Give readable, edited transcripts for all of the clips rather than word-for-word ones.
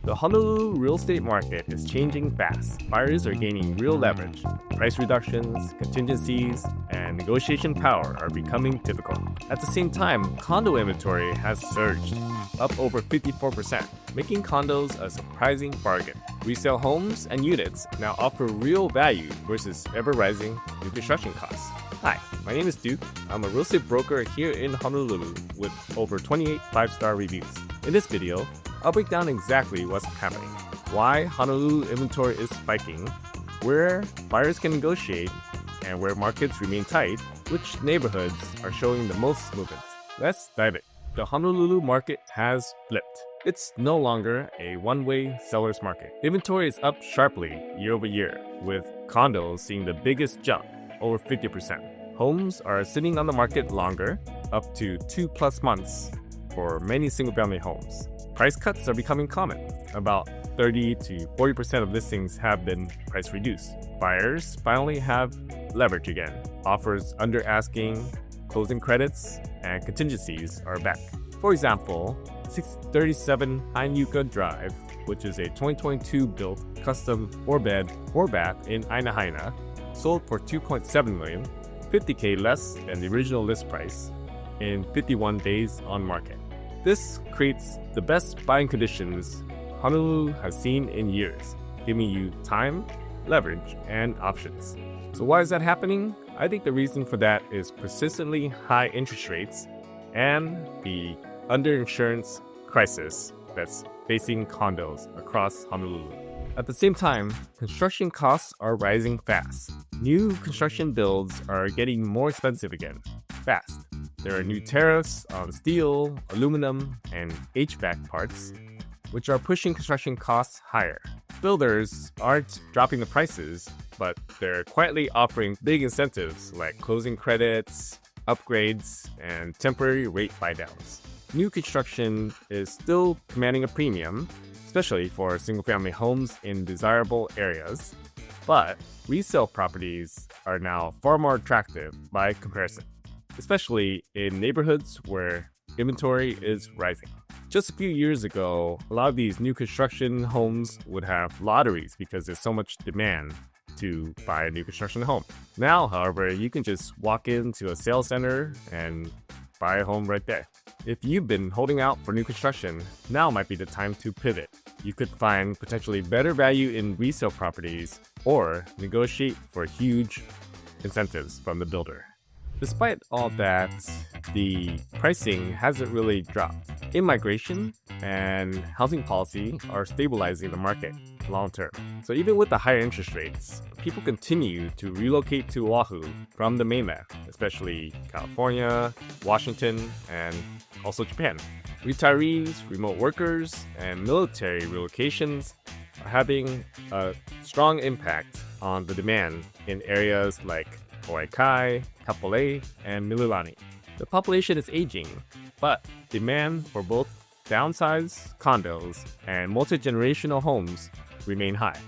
The Honolulu real estate market is changing fast. Buyers are gaining real leverage. Price reductions, contingencies, and negotiation power are becoming typical. At the same time, condo inventory has surged, up over 54%, making condos a surprising bargain. Resale homes and units now offer real value versus ever-rising new construction costs. Hi, my name is Duc. I'm a real estate broker here in Honolulu with over 28 5-star reviews. In this video, I'll break down exactly what's happening, why Honolulu inventory is spiking, where buyers can negotiate, and where markets remain tight, which neighborhoods are showing the most movement. Let's dive in. The Honolulu market has flipped. It's no longer a one-way seller's market. Inventory is up sharply year over year, with condos seeing the biggest jump, over 50%. Homes are sitting on the market longer, up to 2+ months for many single-family homes. Price cuts are becoming common. About 30 to 40% of listings have been price reduced. Buyers finally have leverage again. Offers under asking, closing credits, and contingencies are back. For example, 637 Ainuka Drive, which is a 2022 built custom 4-bed, 4-bath in Ainahaina, sold for $2.7 million, $50K less than the original list price, in 51 days on market. This creates the best buying conditions Honolulu has seen in years, giving you time, leverage, and options. So why is that happening? I think the reason for that is persistently high interest rates and the underinsurance crisis that's facing condos across Honolulu. At the same time, construction costs are rising fast. New construction builds are getting more expensive again, fast. There are new tariffs on steel, aluminum, and HVAC parts, which are pushing construction costs higher. Builders aren't dropping the prices, but they're quietly offering big incentives like closing credits, upgrades, and temporary rate buydowns. New construction is still commanding a premium, especially for single-family homes in desirable areas, but resale properties are now far more attractive by comparison, especially in neighborhoods where inventory is rising. Just a few years ago, a lot of these new construction homes would have lotteries because there's so much demand to buy a new construction home. Now, however, you can just walk into a sales center and buy a home right there. If you've been holding out for new construction, now might be the time to pivot. You could find potentially better value in resale properties or negotiate for huge incentives from the builder. Despite all that, the pricing hasn't really dropped. Immigration and housing policy are stabilizing the market long term. So even with the higher interest rates, people continue to relocate to Oahu from the mainland, especially California, Washington, and also Japan. Retirees, remote workers, and military relocations are having a strong impact on the demand in areas like Hawaii Kai, Kapolei, and Mililani. The population is aging, but demand for both downsized condos and multi-generational homes remain high.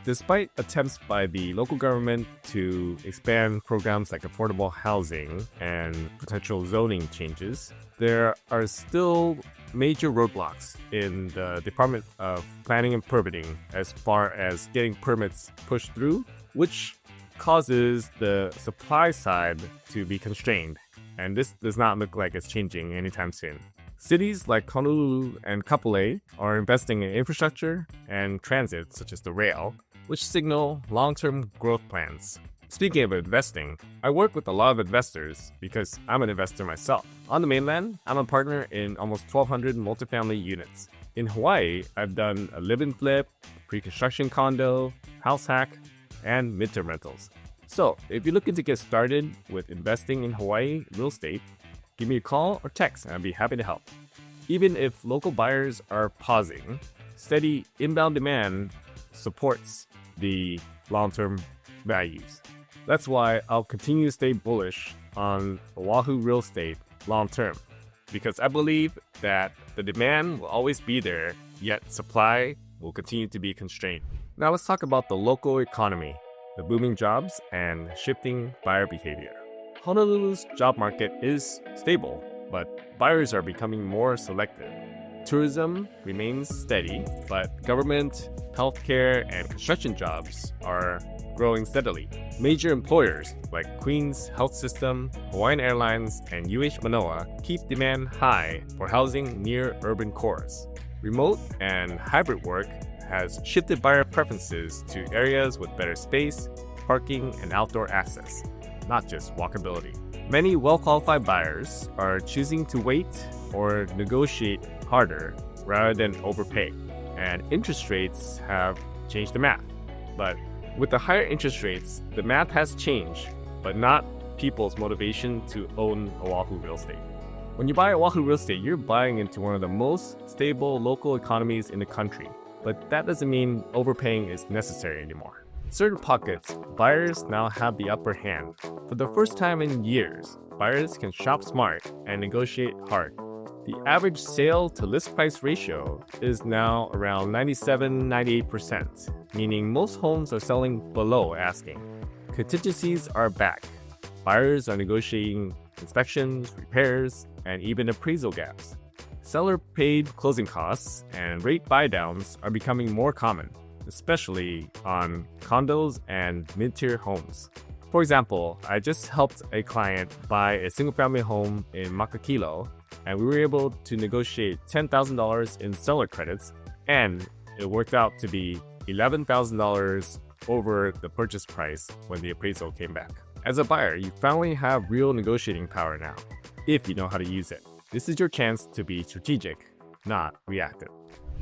Despite attempts by the local government to expand programs like affordable housing and potential zoning changes, there are still major roadblocks in the Department of Planning and Permitting as far as getting permits pushed through, which causes the supply side to be constrained. And this does not look like it's changing anytime soon. Cities like Honolulu and Kapolei are investing in infrastructure and transit, such as the rail, which signal long-term growth plans. Speaking of investing, I work with a lot of investors because I'm an investor myself. On the mainland, I'm a partner in almost 1,200 multifamily units. In Hawaii, I've done a live and flip, pre-construction condo, house hack, and midterm rentals. So if you're looking to get started with investing in Hawaii real estate, give me a call or text and I'd be happy to help. Even if local buyers are pausing, steady inbound demand supports the long-term values. That's why I'll continue to stay bullish on Oahu real estate long-term, because I believe that the demand will always be there, yet supply will continue to be constrained. Now let's talk about the local economy, the booming jobs, and shifting buyer behavior. Honolulu's job market is stable, but buyers are becoming more selective. Tourism remains steady, but government, healthcare, and construction jobs are growing steadily. Major employers like Queen's Health System, Hawaiian Airlines, and UH Manoa keep demand high for housing near urban cores. Remote and hybrid work has shifted buyer preferences to areas with better space, parking, and outdoor access, not just walkability. Many well-qualified buyers are choosing to wait or negotiate harder rather than overpay, and interest rates have changed the math. But with the higher interest rates, the math has changed, but not people's motivation to own Oahu real estate. When you buy Oahu real estate, you're buying into one of the most stable local economies in the country, but that doesn't mean overpaying is necessary anymore. In certain pockets, buyers now have the upper hand. For the first time in years, buyers can shop smart and negotiate hard. The average sale to list price ratio is now around 97-98%, meaning most homes are selling below asking. Contingencies are back. Buyers are negotiating inspections, repairs, and even appraisal gaps. Seller-paid closing costs and rate buy-downs are becoming more common, especially on condos and mid-tier homes. For example, I just helped a client buy a single-family home in Makakilo, and we were able to negotiate $10,000 in seller credits, and it worked out to be $11,000 over the purchase price when the appraisal came back. As a buyer, you finally have real negotiating power now, if you know how to use it. This is your chance to be strategic, not reactive.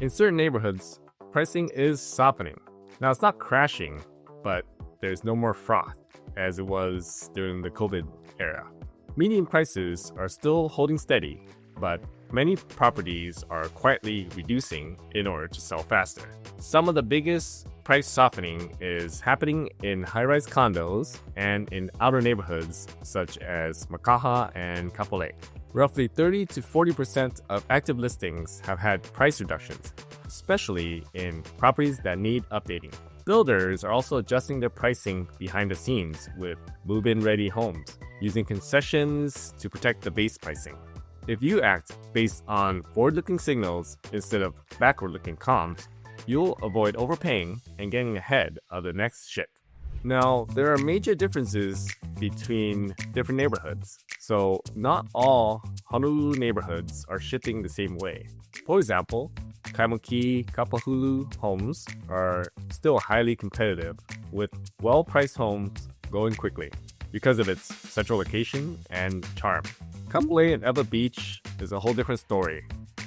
In certain neighborhoods, pricing is softening. Now, it's not crashing, but there's no more froth as it was during the COVID era. Median prices are still holding steady, but many properties are quietly reducing in order to sell faster. Some of the biggest price softening is happening in high-rise condos and in outer neighborhoods such as Makaha and Kapolei. Roughly 30 to 40% of active listings have had price reductions, especially in properties that need updating. Builders are also adjusting their pricing behind the scenes with move-in ready homes, using concessions to protect the base pricing. If you act based on forward-looking signals instead of backward-looking comms, you'll avoid overpaying and getting ahead of the next shift. Now, there are major differences between different neighborhoods, so not all Honolulu neighborhoods are shifting the same way. For example, Kaimuki Kapahulu homes are still highly competitive, with well-priced homes going quickly because of its central location and charm. Kapolei and Eva Beach is a whole different story.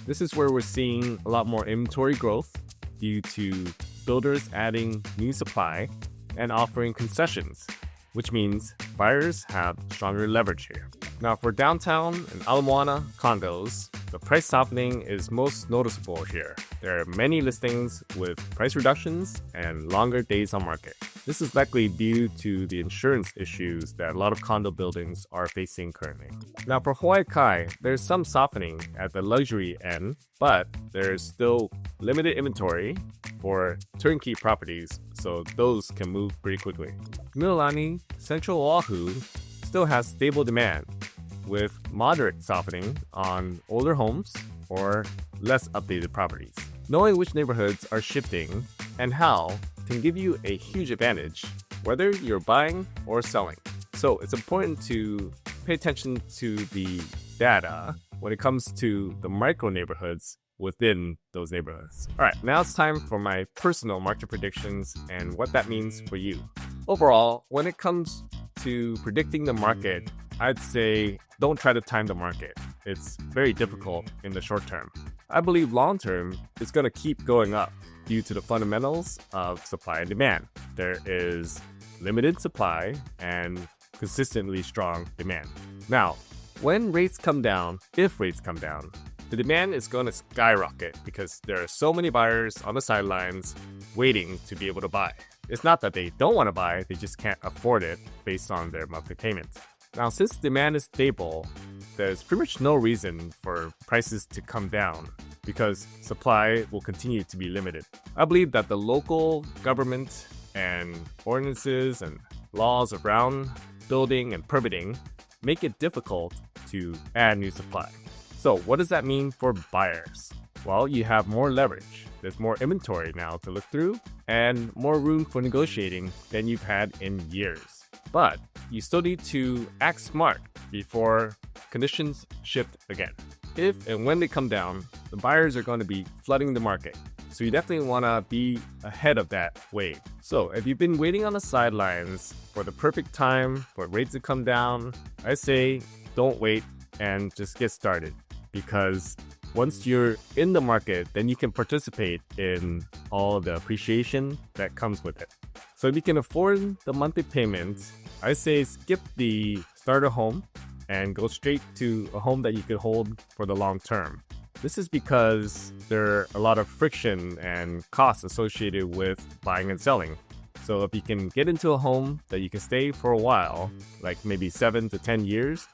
This is where we're seeing a lot more inventory growth due to builders adding new supply and offering concessions, which means buyers have stronger leverage here. Now, for downtown and Ala Moana condos, the price softening is most noticeable here. There are many listings with price reductions and longer days on market. This is likely due to the insurance issues that a lot of condo buildings are facing currently. Now, for Hawaii Kai, there's some softening at the luxury end, but there's still limited inventory for turnkey properties, so those can move pretty quickly. Mililani, Central Oahu, still has stable demand, with moderate softening on older homes or less updated properties. Knowing which neighborhoods are shifting and how can give you a huge advantage, whether you're buying or selling. So it's important to pay attention to the data when it comes to the micro neighborhoods within those neighborhoods. All right, now it's time for my personal market predictions and what that means for you. Overall, when it comes to predicting the market, I'd say don't try to time the market. It's very difficult in the short term. I believe long term, it's going to keep going up due to the fundamentals of supply and demand. There is limited supply and consistently strong demand. Now, when rates come down, if rates come down, the demand is going to skyrocket because there are so many buyers on the sidelines waiting to be able to buy. It's not that they don't want to buy, they just can't afford it based on their monthly payments. Now, since demand is stable, there's pretty much no reason for prices to come down because supply will continue to be limited. I believe that the local government and ordinances and laws around building and permitting make it difficult to add new supply. So what does that mean for buyers? Well, you have more leverage. There's more inventory now to look through and more room for negotiating than you've had in years. But you still need to act smart before conditions shift again. If and when they come down, the buyers are going to be flooding the market. So you definitely want to be ahead of that wave. So if you've been waiting on the sidelines for the perfect time for rates to come down, I say don't wait and just get started, because once you're in the market, then you can participate in all the appreciation that comes with it. So if you can afford the monthly payments, I say skip the starter home and go straight to a home that you could hold for the long term. This is because there are a lot of friction and costs associated with buying and selling. So if you can get into a home that you can stay for a while, like maybe 7 to 10 years,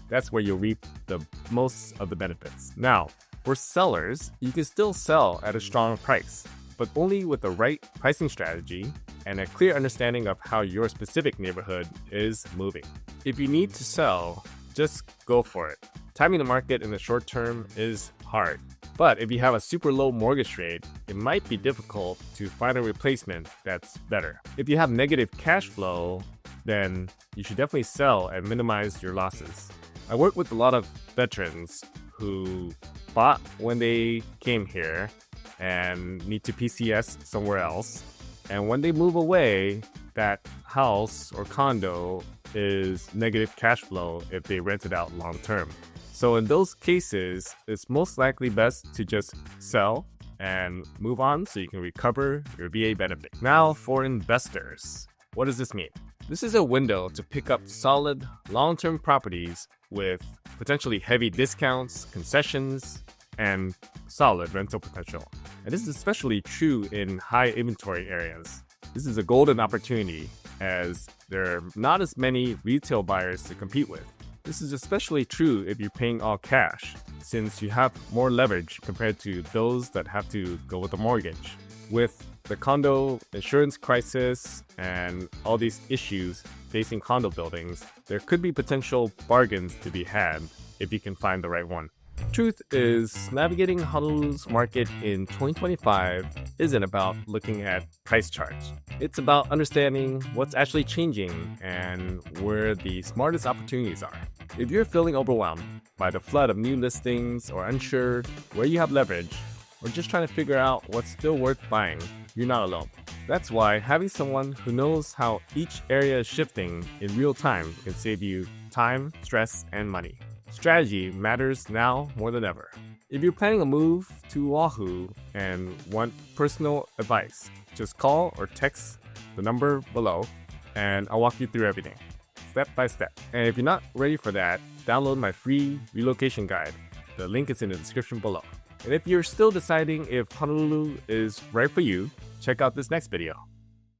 that's where you'll reap the most of the benefits. Now, for sellers, you can still sell at a strong price, but only with the right pricing strategy and a clear understanding of how your specific neighborhood is moving. If you need to sell, just go for it. Timing the market in the short term is hard. But if you have a super low mortgage rate, it might be difficult to find a replacement that's better. If you have negative cash flow, then you should definitely sell and minimize your losses. I work with a lot of veterans who bought when they came here and need to PCS somewhere else. And when they move away, that house or condo is negative cash flow if they rent it out long term. So in those cases, it's most likely best to just sell and move on so you can recover your VA benefit. Now for investors, what does this mean? This is a window to pick up solid long-term properties with potentially heavy discounts, concessions, and solid rental potential. And this is especially true in high inventory areas. This is a golden opportunity as there are not as many retail buyers to compete with. This is especially true if you're paying all cash, since you have more leverage compared to those that have to go with a mortgage. With the condo insurance crisis and all these issues facing condo buildings, there could be potential bargains to be had if you can find the right one. Truth is, navigating Honolulu's market in 2025 isn't about looking at price charts. It's about understanding what's actually changing and where the smartest opportunities are. If you're feeling overwhelmed by the flood of new listings or unsure where you have leverage, or just trying to figure out what's still worth buying, you're not alone. That's why having someone who knows how each area is shifting in real time can save you time, stress, and money. Strategy matters now more than ever. If you're planning a move to Oahu and want personal advice, just call or text the number below and I'll walk you through everything, step by step. And if you're not ready for that, download my free relocation guide. The link is in the description below. And if you're still deciding if Honolulu is right for you, check out this next video.